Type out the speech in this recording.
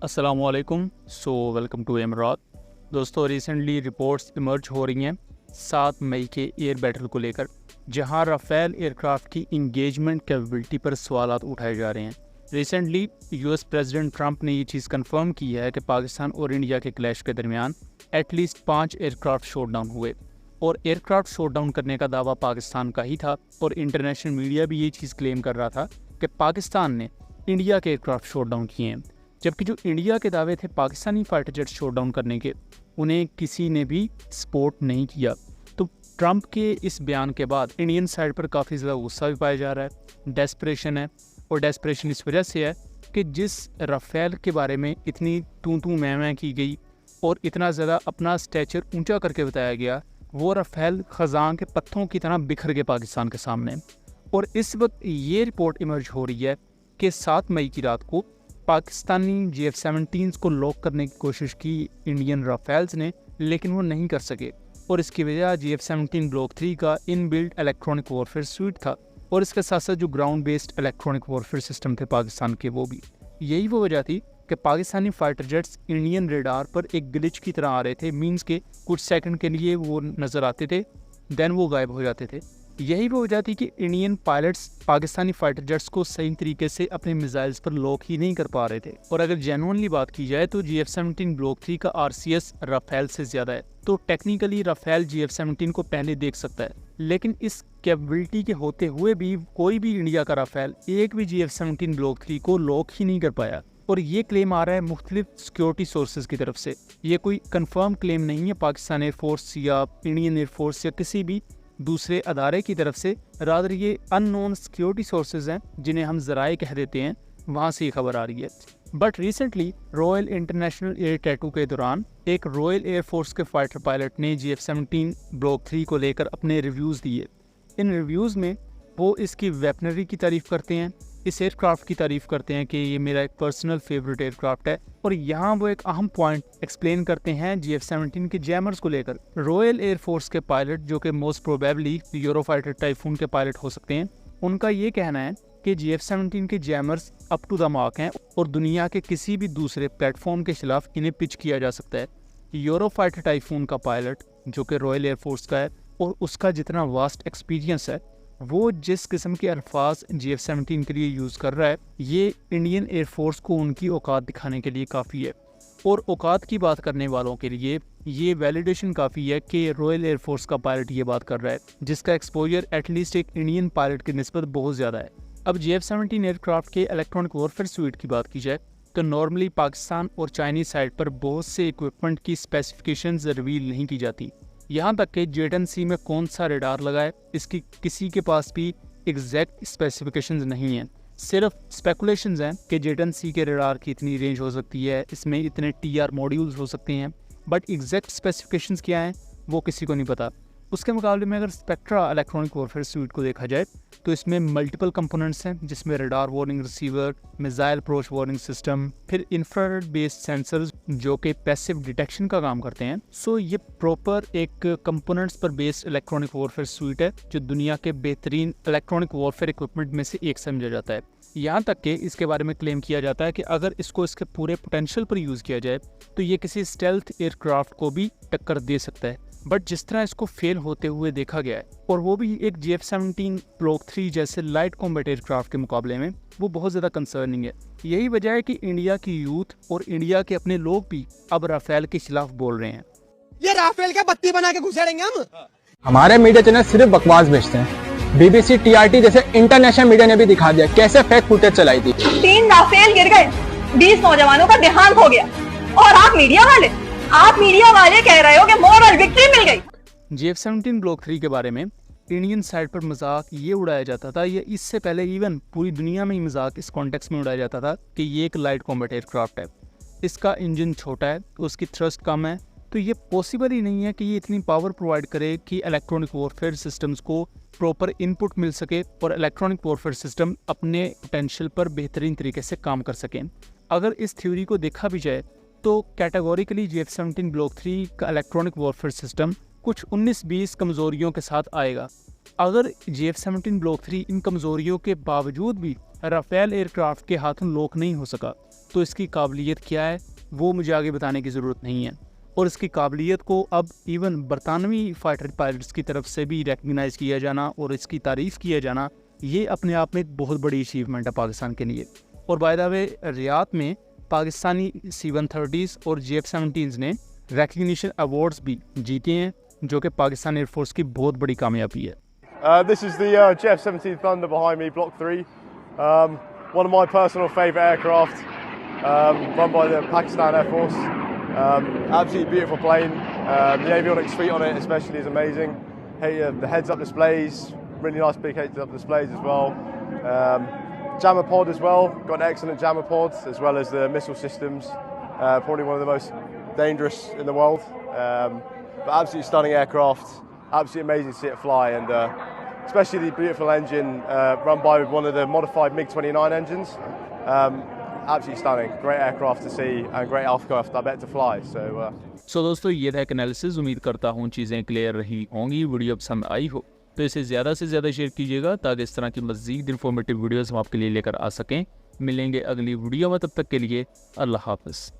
السلام علیکم. Welcome to امرات. دوستو, ریسنٹلی رپورٹس ایمرج ہو رہی ہیں 7 مئی کے ایئر بیٹل کو لے کر, جہاں رافیل ایئر کرافٹ کی انگیجمنٹ کیپیبلٹی پر سوالات اٹھائے جا رہے ہیں. Recently U S president Trump نے یہ چیز کنفرم کی ہے کہ پاکستان اور انڈیا کے کلیش کے درمیان at least 5 aircraft shoot down ہوئے, اور ایئر کرافٹ شوٹ ڈاؤن کرنے کا دعویٰ پاکستان کا ہی تھا, اور انٹرنیشنل میڈیا بھی یہ چیز کلیم کر رہا تھا کہ پاکستان نے انڈیا کے ایئر کرافٹ شوٹ ڈاؤن کیے ہیں, جبکہ جو انڈیا کے دعوے تھے Pakistani fighter jet shoot down کرنے کے, انہیں کسی نے بھی سپورٹ نہیں کیا. تو ٹرمپ کے اس بیان کے بعد انڈین سائڈ پر کافی زیادہ غصہ بھی پایا جا رہا ہے, ڈیسپریشن ہے, اور ڈیسپریشن اس وجہ سے ہے کہ جس رافیل کے بارے میں اتنی توں میں کی گئی اور اتنا زیادہ اپنا اسٹیچر اونچا کر کے بتایا گیا, وہ رافیل خزاں کے پتھروں کی طرح بکھر گئے پاکستان کے سامنے. اور اس وقت یہ رپورٹ ایمرج ہو رہی ہے کہ 7 مئی کی رات کو پاکستانی GF-17 کو لاک کرنے کی کوشش کی انڈین رافیلز نے, لیکن وہ نہیں کر سکے, اور اس کی وجہ GF-17 بلاک 3 کا ان بلڈ الیکٹرانک وارفیئر سویٹ تھا, اور اس کے ساتھ ساتھ جو ground based electronic warfare system تھے پاکستان کے, وہ بھی. یہی وہ وجہ تھی کہ Pakistani fighter jets Indian radar پر ایک گلچ کی طرح آ رہے تھے, مینس کہ کچھ سیکنڈ کے لیے وہ نظر آتے تھے, دین وہ غائب ہو جاتے تھے. یہی وہ وجہ تھی کہ Indian pilots Pakistani fighter jets کو صحیح طریقے سے اپنے میزائلز پر لاک ہی نہیں کر پا رہے تھے. اور اگر جینوئنلی بات کی جائے تو GF-17 بلاک 3 کا RCS رافیل سے زیادہ ہے, تو ٹیکنیکلی رافیل GF-17 کو پہلے دیکھ سکتا ہے, لیکن اس کیپیبلٹی کے ہوتے ہوئے بھی کوئی بھی انڈیا کا رافیل ایک بھی GF-17 بلاک 3 کو لاک ہی نہیں کر پایا. اور یہ کلیم آ رہا ہے مختلف سیکیورٹی سورسز کی طرف سے, یہ کوئی کنفرم کلیم نہیں ہے پاکستان ایئر فورس یا انڈین ایئر فورس یا کسی بھی دوسرے ادارے کی طرف سے, رادر یہ ان نون سیکیورٹی سورسز ہیں جنہیں ہم ذرائع کہہ دیتے ہیں, وہاں سے یہ خبر آ رہی ہے. But recently Royal international air tattoo کے دوران ایک رائل ایئر فورس کے فائٹر پائلٹ نے GF-17 بلاک 3 کو لے کر اپنے ریویوز دیے. ان ریویوز میں وہ اس کی ویپنری کی تعریف کرتے ہیں, اس ایئر کرافٹ کی تعریف کرتے ہیں کہ یہ میرا ایک پرسنل فیوریٹ ایئر کرافٹ ہے, اور یہاں وہ ایک اہم پوائنٹ ایکسپلین کرتے ہیں GF-17 کے جیمرز کو لے کر. رائل ایئر فورس کے پائلٹ جو کہ موسٹ پروبیبلی یورو فائٹر ٹائفون کے پائلٹ ہو سکتے ہیں, ان کا یہ کہنا ہے کہ GF-17 کے جیمرز اپ ٹو دا مارک ہیں اور دنیا کے کسی بھی دوسرے پلیٹ فارم کے خلاف انہیں پچ کیا جا سکتا ہے. یورو فائٹر ٹائفون کا پائلٹ جو کہ رائل ایئر فورس کا ہے, اور اس کا جتنا واسٹ ایکسپیرینس ہے, وہ جس قسم کے الفاظ GF-17 کے لیے یوز کر رہا ہے, یہ انڈین ایئر فورس کو ان کی اوقات دکھانے کے لیے کافی ہے. اور اوقات کی بات کرنے والوں کے لیے یہ ویلیڈیشن کافی ہے کہ رائل ایئر فورس کا پائلٹ یہ بات کر رہا ہے, جس کا ایکسپوجر ایٹ لیسٹ ایک انڈین پائلٹ کی نسبت بہت زیادہ ہے. اب GF-17 ایئر کرافٹ کے الیکٹرانک وارفیئر سویٹ کی بات کی جائے تو نارملی پاکستان اور چائنیز سائڈ پر بہت سے اکوپمنٹ کی اسپیسیفکیشنز ریویل نہیں کی جاتی, یہاں تک کہ JTC میں کون سا ریڈار لگا ہے اس کی کسی کے پاس بھی ایگزیکٹ اسپیسیفکیشنز نہیں ہیں. صرف اسپیکولیشنز ہیں کہ JTC کے ریڈار کی اتنی رینج ہو سکتی ہے, اس میں اتنے TR موڈیولز ہو سکتے ہیں, بٹ ایگزیکٹ اسپیسیفکیشنز کیا ہیں وہ کسی کو نہیں پتا. اس کے مقابلے میں اگر اسپیکٹرا الیکٹرانک وارفیئر سویٹ کو دیکھا جائے تو اس میں ملٹیپل کمپوننٹس ہیں, جس میں radar warning receiver, missile approach warning system, پھر انفرارڈ بیسڈ سینسرز جو کہ پیسو ڈیٹیکشن کا کام کرتے ہیں. سو یہ پراپر ایک کمپوننٹس پر بیسڈ الیکٹرانک وارفیئر سویٹ ہے جو دنیا کے بہترین الیکٹرانک وارفیئر اکوپمنٹ میں سے ایک سمجھا جاتا ہے. یہاں تک کہ اس کے بارے میں کلیم کیا جاتا ہے کہ اگر اس کو اس کے پورے پوٹینشیل پر یوز کیا جائے تو یہ کسی اسٹیلتھ ایئر کرافٹ کو بھی ٹکر دے سکتا ہے. بٹ جس طرح اس کو فیل ہوتے ہوئے دیکھا گیا ہے, اور وہ بھی ایک GF-17 بلاک 3 جیسے لائٹ کمبیٹ ایئر کرافٹ کے مقابلے میں, وہ بہت زیادہ کنسرننگ ہے. یہی وجہ ہے کہ انڈیا کی یوتھ اور انڈیا کے اپنے لوگ بھی اب رافیل کے خلاف بول رہے ہیں. یہ رافیل کا بتی بنا کے گھسڑیں گے ہم. ہمارے میڈیا چینل صرف بکواس بھیجتے ہیں. BBC TRT جیسے انٹرنیشنل میڈیا نے بھی دکھا دیا کیسے فیک فوٹیج چلائی تھی. 3 رافیل گر گئے, 20 نوجوانوں کا دیہانت ہو گیا, اور آپ میڈیا والے کہہ رہے ہو کہ مورل وکٹری مل گئی. GF-17 بلاک 3 کے بارے میں انڈین سائڈ پر مذاق یہ اڑایا جاتا تھا, یا اس سے پہلے ایون پوری دنیا میں ہی مذاق اس کانٹیکس میں اڑایا جاتا تھا کہ یہ ایک لائٹ کمبیٹ ایئر کرافٹ ہے, اس کا انجن چھوٹا ہے, اس کی تھرسٹ کم ہے, تو یہ پاسبل ہی نہیں ہے کہ یہ اتنی پاور پرووائڈ کرے کہ الیکٹرانک وارفیئر سسٹمز کو پراپر ان پٹ مل سکے اور الیکٹرانک وارفیئر سسٹم اپنے پوٹینشیل پر بہترین طریقے سے کام کر سکیں. اگر اس تھیوری کو دیکھا بھی جائے تو کیٹیگوریکلی GF-17 بلاک 3 کا الیکٹرانک وارفیئر سسٹم کچھ 19-20 کمزوریوں کے ساتھ آئے گا. اگر GF-17 بلاک 3 ان کمزوریوں کے باوجود بھی رافیل ایئر کرافٹ کے ہاتھوں لوک نہیں ہو سکا تو اس کی قابلیت کیا ہے وہ مجھے آگے بتانے کی ضرورت نہیں ہے، اور اس کی قابلیت کو اب ایون برطانوی فائٹر پائلٹس کی طرف سے بھی ریکگنائز کیا جانا اور اس کی تعریف کیا جانا، یہ اپنے آپ میں ایک بہت بڑی اچیومنٹ ہے پاکستان کے لیے۔ اور بائی دا وے ریاض میں پاکستانی C-130s اور GF-17s نے ریکگنیشن ایوارڈز بھی جیتے ہیں، جو کہ پاکستان ایئر فورس کی بہت بڑی کامیابی ہے۔ This is the GF-17 Thunder behind me, Block 3. One of my personal favourite aircraft, run by the Pakistan Air Force. Absolutely beautiful plane. The avionics suite on it especially is amazing. The heads-up displays, really nice big heads-up displays as well. Jammer pod as well, got an excellent jammer pod, as well as the missile systems. Probably one of the most dangerous in the world. But absolutely stunning aircraft. Absolutely amazing to see it fly, and especially the beautiful engine run by one of the modified MiG-29 engines. Absolutely stunning. Great aircraft to see and great aircraft I bet to fly. So دوستو یہ تھا ایک analysis, امید کرتا ہوں چیزیں clear رہی ہوں گی، ویڈیو پسند آئی ہو تو اسے زیادہ سے زیادہ شیئر کیجیے گا تاکہ اس طرح کی مزید انفارمیٹیو ویڈیوز ہم آپ کے لیے لے کر آ سکیں۔ ملیں گے اگلی ویڈیو میں، تب تک کے لیے اللہ حافظ۔